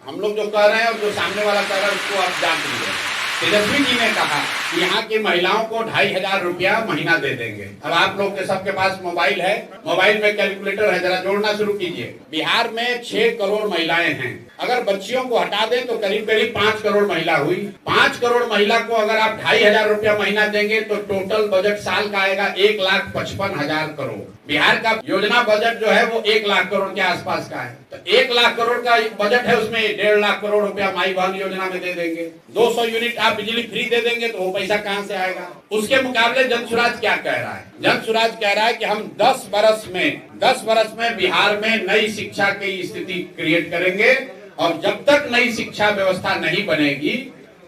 हम लोग जो कह रहे हैं और जो सामने वाला कह रहा है उसको आप जांच लीजिए। तेजस्वी जी ने कहा कि यहाँ की महिलाओं को 2500 रुपया महीना दे देंगे। अब आप लोग के सबके पास मोबाइल है, मोबाइल में कैलकुलेटर है, जरा जोड़ना शुरू कीजिए। बिहार में 6 करोड़ महिलाएं हैं। अगर बच्चियों को हटा दें तो करीब करीब 5 करोड़ महिला हुई। 5 करोड़ महिला को अगर आप 2500 रुपया महीना देंगे तो टोटल बजट साल का आएगा 1,55,000 करोड़। बिहार का योजना बजट जो है वो 1 लाख करोड़ के आसपास का है। तो 1 लाख करोड़ का बजट है, उसमें 1.5 लाख करोड़ रुपया माई बहन योजना में दे देंगे। 200 यूनिट आप बिजली फ्री दे देंगे तो वो पैसा कहाँ से आएगा? उसके मुकाबले जन स्वराज क्या कह रहा है? जन स्वराज कह रहा है कि हम 10 बरस में बिहार में नई शिक्षा की स्थिति क्रिएट करेंगे और जब तक नई शिक्षा व्यवस्था नहीं बनेगी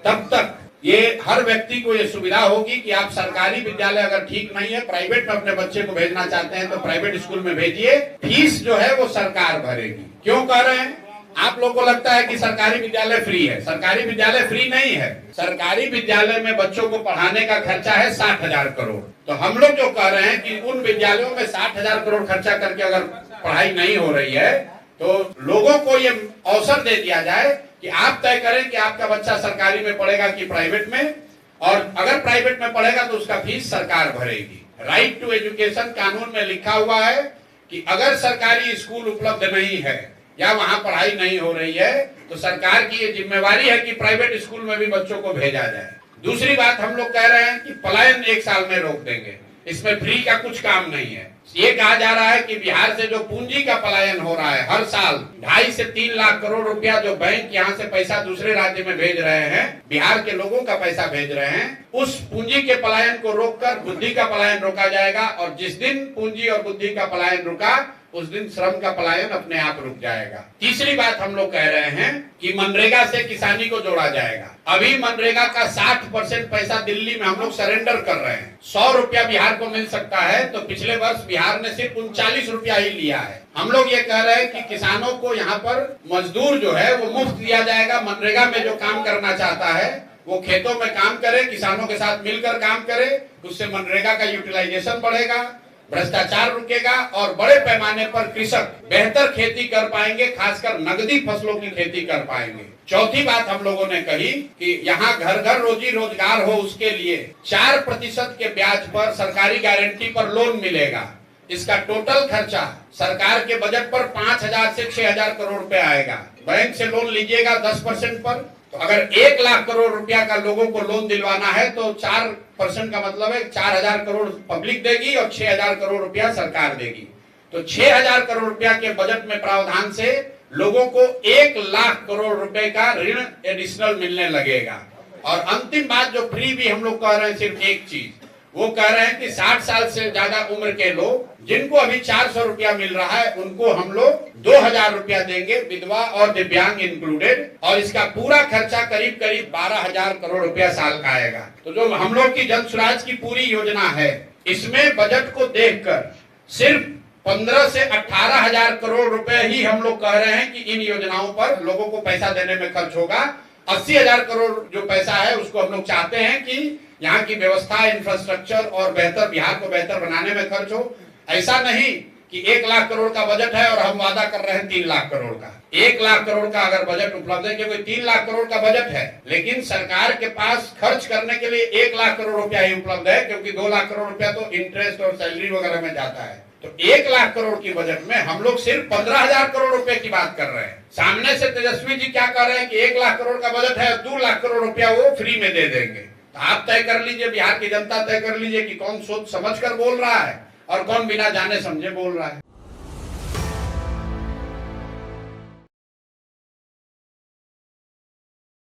तब तक ये हर व्यक्ति को ये सुविधा होगी कि आप सरकारी विद्यालय अगर ठीक नहीं है, प्राइवेट में अपने बच्चे को भेजना चाहते हैं तो प्राइवेट स्कूल में भेजिए, फीस जो है वो सरकार भरेगी। क्यों कह रहे हैं? आप लोगों को लगता है कि सरकारी विद्यालय फ्री है। सरकारी विद्यालय फ्री नहीं है। सरकारी विद्यालय में बच्चों को पढ़ाने का खर्चा है 60,000 करोड़। तो हम लोग जो कह रहे हैं कि उन विद्यालयों में 60,000 करोड़ खर्चा करके अगर पढ़ाई नहीं हो रही है तो लोगों को ये अवसर दे दिया जाए कि आप तय करें कि आपका बच्चा सरकारी में पढ़ेगा कि प्राइवेट में, और अगर प्राइवेट में पढ़ेगा तो उसका फीस सरकार भरेगी। राइट टू एजुकेशन कानून में लिखा हुआ है कि अगर सरकारी स्कूल उपलब्ध नहीं है या वहां पढ़ाई नहीं हो रही है तो सरकार की ये जिम्मेवारी है कि प्राइवेट स्कूल में भी बच्चों को भेजा जाए। दूसरी बात हम लोग कह रहे हैं कि पलायन 1 साल में रोक देंगे। इसमें फ्री का कुछ काम नहीं है। ये कहा जा रहा है कि बिहार से जो पूंजी का पलायन हो रहा है हर साल 2.5 से 3 लाख करोड़ रुपया जो बैंक यहाँ से पैसा दूसरे राज्य में भेज रहे हैं, बिहार के लोगों का पैसा भेज रहे हैं, उस पूंजी के पलायन को रोककर बुद्धि का पलायन रोका जाएगा। और जिस दिन पूंजी और बुद्धि का पलायन रुका उस दिन श्रम का पलायन अपने आप रुक जाएगा। तीसरी बात हम लोग कह रहे हैं कि मनरेगा से किसानी को जोड़ा जाएगा। अभी मनरेगा का 60% पैसा दिल्ली में हम लोग सरेंडर कर रहे हैं। 100 रुपया बिहार को मिल सकता है तो पिछले वर्ष बिहार ने सिर्फ 39 रुपया ही लिया है। हम लोग ये कह रहे हैं कि किसानों को यहाँ पर मजदूर जो है वो मुफ्त दिया जाएगा। मनरेगा में जो काम करना चाहता है वो खेतों में काम करे, किसानों के साथ मिलकर काम करे, उससे मनरेगा का यूटिलाइजेशन बढ़ेगा, भ्रष्टाचार रुकेगा और बड़े पैमाने पर कृषक बेहतर खेती कर पाएंगे, खासकर नगदी फसलों की खेती कर पाएंगे। चौथी बात हम लोगों ने कही कि यहाँ घर घर रोजी रोजगार हो, उसके लिए 4% के ब्याज पर सरकारी गारंटी पर लोन मिलेगा। इसका टोटल खर्चा सरकार के बजट पर 5,000 से 6,000 करोड़ रुपए आएगा। बैंक से लोन लीजिएगा 10% पर, तो अगर 1 लाख करोड़ रुपया का लोगों को लोन दिलवाना है तो 4% का मतलब है 4,000 करोड़ पब्लिक देगी और 6,000 करोड़ रुपया सरकार देगी। तो 6,000 करोड़ रुपया के बजट में प्रावधान से लोगों को 1 लाख करोड़ रुपए का ऋण एडिशनल मिलने लगेगा। और अंतिम बात जो फ्री भी हम लोग कह रहे हैं, सिर्फ एक चीज वो कह रहे हैं कि 60 साल से ज्यादा उम्र के लोग जिनको अभी 400 रुपया मिल रहा है उनको हम लोग 2,000 रुपया देंगे, विधवा और दिव्यांग इंक्लूडेड, और इसका पूरा खर्चा करीब करीब 12,000 करोड़ रुपया साल का आएगा। तो जो हम लोग की जन स्वराज की पूरी योजना है इसमें बजट को देखकर सिर्फ 15 से 18,000 करोड़ रुपए ही हम लोग कह रहे हैं कि इन योजनाओं पर लोगों को पैसा देने में खर्च होगा। 80,000 करोड़ जो पैसा है उसको हम लोग चाहते हैं कि यहाँ की व्यवस्था, इंफ्रास्ट्रक्चर और बेहतर बिहार को बेहतर बनाने में खर्च हो। ऐसा नहीं कि 1 लाख करोड़ का बजट है और हम वादा कर रहे हैं 3 लाख करोड़ का। 1 लाख करोड़ का अगर बजट उपलब्ध है, क्योंकि 3 लाख करोड़ का बजट है लेकिन सरकार के पास खर्च करने के लिए 1 लाख करोड़ रुपया ही उपलब्ध है, क्योंकि 2 लाख करोड़ रुपया तो इंटरेस्ट और सैलरी वगैरह में जाता है। तो 1 लाख करोड़ की बजट में हम लोग सिर्फ 15,000 करोड़ रुपए की बात कर रहे हैं। सामने से तेजस्वी जी क्या कर रहे हैं कि 1 लाख करोड़ का बजट है, 2 लाख करोड़ रुपया वो फ्री में दे देंगे। तो आप तय कर लीजिए, बिहार की जनता तय कर लीजिए कि कौन सोच समझ कर बोल रहा है और कौन बिना जाने समझे बोल रहा है।